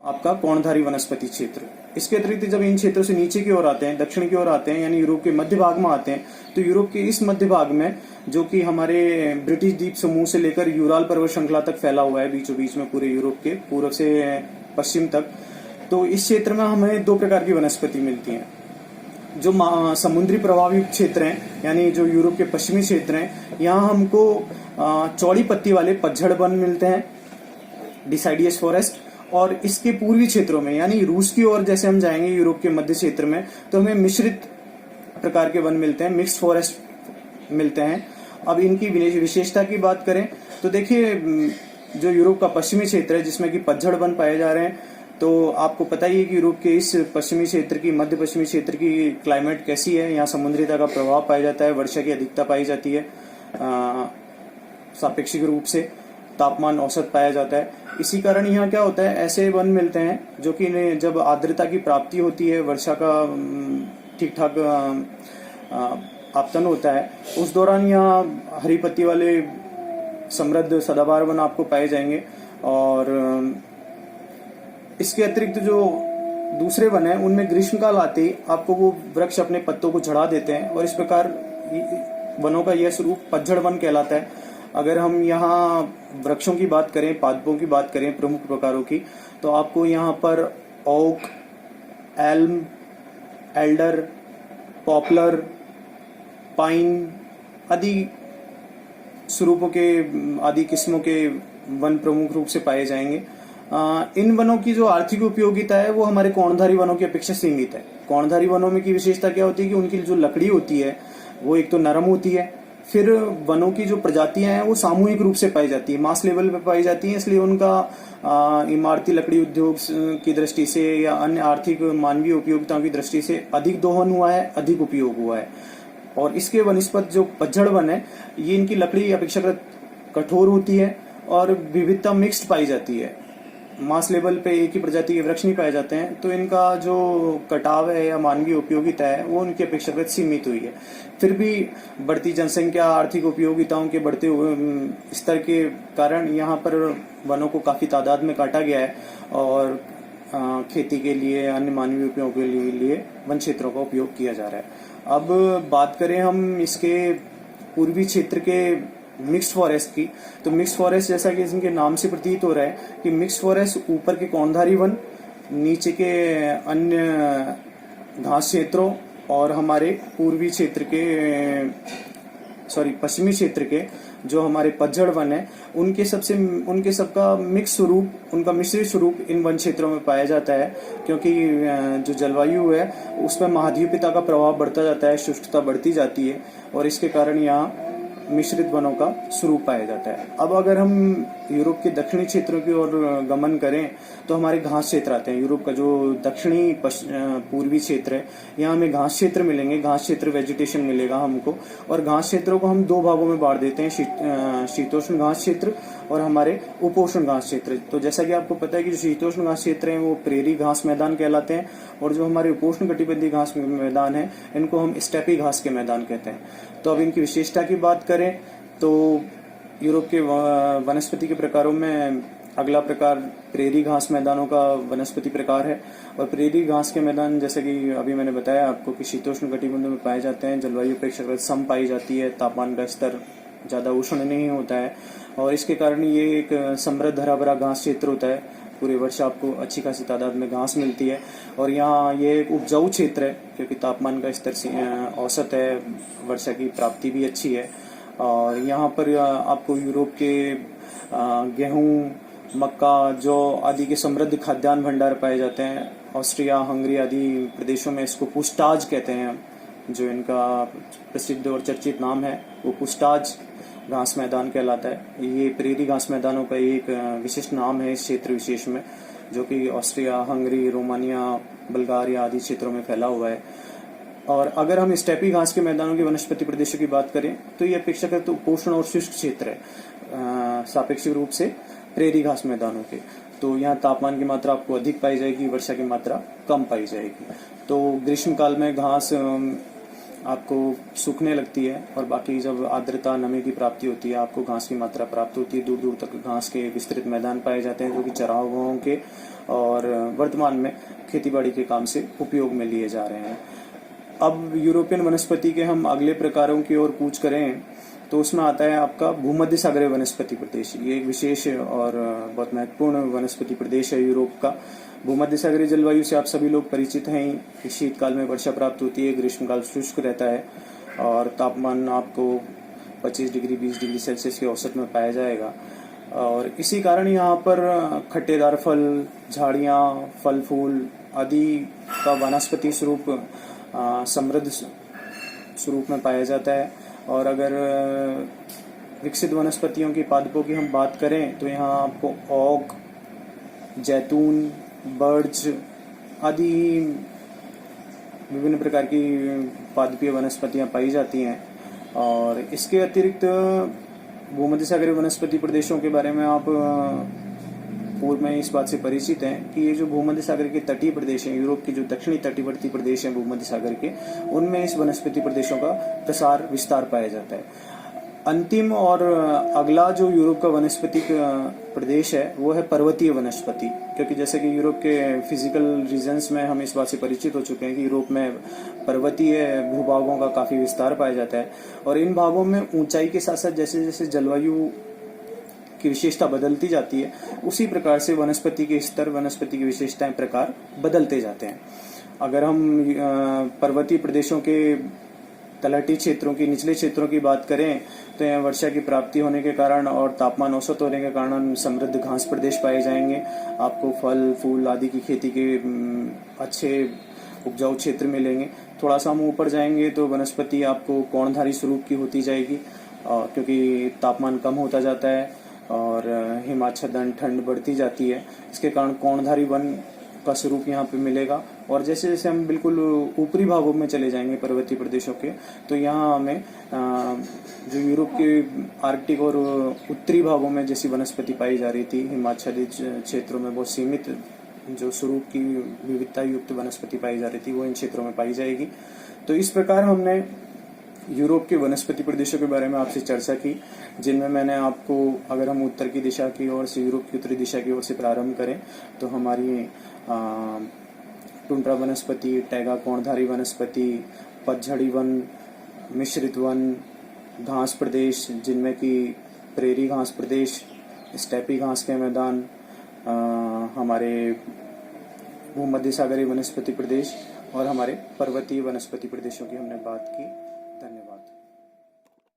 आपका कोणधारी वनस्पति क्षेत्र। इसके अतिरिक्त जब इन क्षेत्रों से नीचे की ओर आते हैं, दक्षिण की ओर आते हैं, यानी यूरोप के मध्य भाग में आते हैं, तो यूरोप के इस मध्य भाग में जो कि हमारे ब्रिटिश द्वीप समूह से लेकर यूराल पर्वत श्रृंखला तक फैला हुआ है, बीचों बीच में पूरे यूरोप के पूर्व से पश्चिम तक, तो इस क्षेत्र में हमें दो प्रकार की वनस्पति मिलती है। जो समुद्री प्रभावित क्षेत्र हैं, यानी जो यूरोप के पश्चिमी क्षेत्र हैं, यहाँ हमको चौड़ी पत्ती वाले पतझड़ वन मिलते हैं, डिसाइडियस फॉरेस्ट। और इसके पूर्वी क्षेत्रों में, यानी रूस की ओर जैसे हम जाएंगे यूरोप के मध्य क्षेत्र में, तो हमें मिश्रित प्रकार के वन मिलते हैं, मिक्स्ड फॉरेस्ट मिलते हैं। अब इनकी विशेषता की बात करें तो देखिए, जो यूरोप का पश्चिमी क्षेत्र है जिसमें कि पतझड़ वन पाए जा रहे हैं, तो आपको पता ही है कि यूरोप के इस पश्चिमी क्षेत्र की, मध्य पश्चिमी क्षेत्र की क्लाइमेट कैसी है। यहाँ समुद्रीता का प्रभाव पाया जाता है, वर्षा की अधिकता पाई जाती है, सापेक्षिक रूप से तापमान औसत पाया जाता है। इसी कारण यहाँ क्या होता है, ऐसे वन मिलते हैं जो कि जब आर्द्रता की प्राप्ति होती है, वर्षा का ठीक ठाक आपतन होता है, उस दौरान यहाँ हरी पत्ती वाले समृद्ध सदाबहार वन आपको पाए जाएंगे। और इसके अतिरिक्त जो दूसरे वन है, उनमें ग्रीष्मकाल आते ही आपको वो वृक्ष अपने पत्तों को झड़ा देते हैं, और इस प्रकार वनों का यह स्वरूप पतझड़ वन कहलाता है। अगर हम यहाँ वृक्षों की बात करें, पादपों की बात करें, प्रमुख प्रकारों की, तो आपको यहाँ पर oak, elm, alder, poplar, pine आदि स्वरूपों के, आदि किस्मों के वन प्रमुख रूप से पाए जाएंगे। इन वनों की जो आर्थिक उपयोगिता है वो हमारे कोणधारी वनों की अपेक्षा सीमित है। कोणधारी वनों में की विशेषता क्या होती है कि उनकी जो लकड़ी होती है वो एक तो नरम होती है, फिर वनों की जो प्रजातियां हैं वो सामूहिक रूप से पाई जाती है, मास लेवल पे पाई जाती हैं, इसलिए उनका इमारती लकड़ी उद्योग की दृष्टि से या अन्य आर्थिक मानवीय उपयोगिताओं की दृष्टि से अधिक दोहन हुआ है, अधिक उपयोग हुआ है। और इसके वनस्पत जो पतझड़ वन है, ये इनकी लकड़ी अपेक्षाकृत कठोर होती है और विविधता मिक्स्ड पाई जाती है। मास लेवल पे एक ही प्रजाति के वृक्ष नहीं पाए जाते हैं, तो इनका जो कटाव है या मानवीय उपयोगिता है वो उनकी अपेक्षाकृत सीमित हुई है। फिर भी बढ़ती जनसंख्या, आर्थिक उपयोगिताओं के बढ़ते स्तर के कारण यहाँ पर वनों को काफी तादाद में काटा गया है, और खेती के लिए, अन्य मानवीय उपयोगों के लिए वन क्षेत्रों का उपयोग किया जा रहा है। अब बात करें हम इसके पूर्वी क्षेत्र के मिक्स फॉरेस्ट की, तो मिक्स फॉरेस्ट जैसा कि इसके नाम से प्रतीत हो रहा है कि मिक्स फॉरेस्ट ऊपर के कोणधारी वन, नीचे के अन्य घास क्षेत्रों और हमारे पूर्वी क्षेत्र के, पश्चिमी क्षेत्र के जो हमारे पतझड़ वन है, उनके सबका मिक्स स्वरूप, उनका मिश्रित स्वरूप इन वन क्षेत्रों में पाया जाता है। क्योंकि जो जलवायु है उसमें महाद्वीपीयता का प्रभाव बढ़ता जाता है, शुष्कता बढ़ती जाती है, और इसके कारण यहाँ मिश्रित वनों का स्वरूप पाया जाता है। अब अगर हम यूरोप के दक्षिणी क्षेत्रों की ओर गमन करें तो हमारे घास क्षेत्र आते हैं। यूरोप का जो दक्षिणी पूर्वी क्षेत्र है, यहाँ हमें घास क्षेत्र मिलेंगे, घास क्षेत्र वेजिटेशन मिलेगा हमको, और घास क्षेत्रों को हम दो भागों में बांट देते हैं, शीतोष्ण घास क्षेत्र और हमारे उपोष्ण घास क्षेत्र। तो जैसा कि आपको पता है कि जो शीतोष्ण घास क्षेत्र है वो प्रेरी घास मैदान कहलाते हैं, और जो हमारे उपोष्ण कटिबंधीय घास मैदान है इनको हम स्टेपी घास के मैदान कहते हैं। तो अब इनकी विशेषता की बात करें तो यूरोप के वनस्पति के प्रकारों में अगला प्रकार प्रेरी घास मैदानों का वनस्पति प्रकार है। और प्रेरी घास के मैदान, जैसे कि अभी मैंने बताया आपको, कि शीतोष्ण कटिबंधों में पाए जाते हैं, जलवायु अपेक्षाकृत सम पाई जाती है, तापमान का स्तर ज्यादा उष्ण नहीं होता है, और इसके कारण ये एक समृद्ध हरा भरा घास क्षेत्र होता है। पूरे वर्ष आपको अच्छी खासी तादाद में घास मिलती है, और यहाँ ये एक उपजाऊ क्षेत्र है क्योंकि तापमान का स्तर औसत है, वर्षा की प्राप्ति भी अच्छी है। और यहाँ पर आपको यूरोप के गेहूं, मक्का, जौ आदि के समृद्ध खाद्यान्न भंडार पाए जाते हैं। ऑस्ट्रिया, हंगरी आदि प्रदेशों में इसको पुस्टाज कहते हैं, जो इनका प्रसिद्ध और चर्चित नाम है वो पुस्टाज घास मैदान कहलाता है। ये प्रेरी घास मैदानों का एक विशिष्ट नाम है इस क्षेत्र विशेष में, जो कि ऑस्ट्रिया, हंगरी, रोमानिया, बुल्गारिया आदि क्षेत्रों में फैला हुआ है। और अगर हम स्टेपी घास के मैदानों के वनस्पति प्रदेशों की बात करें तो ये अपेक्षाकृत उपोष्ण और शुष्क क्षेत्र है, सापेक्षिक रूप से प्रेरी घास मैदानों के। तो यहाँ तापमान की मात्रा आपको अधिक पाई जाएगी, वर्षा की मात्रा कम पाई जाएगी। तो ग्रीष्मकाल में घास आपको सूखने लगती है, और बाकी जब आर्द्रता नमी की प्राप्ति होती है आपको घास की मात्रा प्राप्त होती है। दूर दूर तक घास के विस्तृत मैदान पाए जाते हैं जो कि चरागाहों के और वर्तमान में खेतीबाड़ी के काम से उपयोग में लिए जा रहे हैं। अब यूरोपियन वनस्पति के हम अगले प्रकारों की ओर कूच करें तो उसमें आता है आपका भूमध्य सागरीय वनस्पति प्रदेश। ये एक विशेष और बहुत महत्वपूर्ण वनस्पति प्रदेश है यूरोप का। भूमध्य सागरीय जलवायु से आप सभी लोग परिचित हैं। शीतकाल में वर्षा प्राप्त होती है, ग्रीष्मकाल शुष्क रहता है और तापमान आपको 25 डिग्री 20 डिग्री सेल्सियस के औसत में पाया जाएगा। और इसी कारण यहाँ पर खट्टेदार फल, झाड़ियाँ, फल फूल आदि का वनस्पति स्वरूप समृद्ध स्वरूप में पाया जाता है। और अगर विकसित वनस्पतियों की पादपों की हम बात करें तो यहाँ आपको ओक, जैतून, बर्च आदि विभिन्न प्रकार की पादपीय वनस्पतियां पाई जाती हैं। और इसके अतिरिक्त भूमध्य सागरीय वनस्पति प्रदेशों के बारे में आप पूर्व में इस बात से परिचित हैं कि ये जो भूमध्य सागर के तटीय प्रदेश हैं, यूरोप के जो दक्षिणी तटीवर्ती प्रदेश हैं भूमध्य सागर के, उनमें इस वनस्पति प्रदेशों का प्रसार विस्तार पाया जाता है। अंतिम और अगला जो यूरोप का वनस्पति प्रदेश है वो है पर्वतीय वनस्पति, क्योंकि जैसे कि यूरोप के फिजिकल रीजन्स में हम इस बात से परिचित हो चुके हैं कि यूरोप में पर्वतीय भूभागों का काफी विस्तार पाया जाता है। और इन भागों में ऊंचाई के साथ साथ जैसे जैसे जलवायु की विशेषता बदलती जाती है उसी प्रकार से वनस्पति के स्तर, वनस्पति की विशेषताएं, प्रकार बदलते जाते हैं। अगर हम पर्वतीय प्रदेशों के तलहटी क्षेत्रों की, निचले क्षेत्रों की बात करें तो यहाँ वर्षा की प्राप्ति होने के कारण और तापमान औसत होने के कारण समृद्ध घास प्रदेश पाए जाएंगे। आपको फल फूल आदि की खेती के अच्छे उपजाऊ क्षेत्र मिलेंगे। थोड़ा सा हम ऊपर जाएंगे तो वनस्पति आपको कोणधारी स्वरूप की होती जाएगी, क्योंकि तापमान कम होता जाता है और हिमाच्छादन ठंड बढ़ती जाती है। इसके कारण कोणधारी वन का स्वरूप यहाँ पे मिलेगा। और जैसे जैसे हम बिल्कुल ऊपरी भागों में चले जाएंगे पर्वतीय प्रदेशों के, तो यहाँ हमें जो यूरोप के आर्कटिक और उत्तरी भागों में जैसी वनस्पति पाई जा रही थी, हिमाच्छादित क्षेत्रों में बहुत सीमित जो स्वरूप की विविधता युक्त वनस्पति पाई जा रही थी वो इन क्षेत्रों में पाई जाएगी। तो इस प्रकार हमने यूरोप के वनस्पति प्रदेशों के बारे में आपसे चर्चा की, जिनमें मैंने आपको, अगर हम उत्तर की दिशा की ओर से, यूरोप की उत्तरी दिशा की ओर से प्रारंभ करें तो हमारी टुंड्रा वनस्पति, टैगा कोणधारी वनस्पति, पतझड़ी वन, मिश्रित वन, घास प्रदेश जिनमें कि प्रेरी घास प्रदेश, स्टेपी घास के मैदान, हमारे भूमध्य सागरीय वनस्पति प्रदेश और हमारे पर्वतीय वनस्पति प्रदेशों की हमने बात की।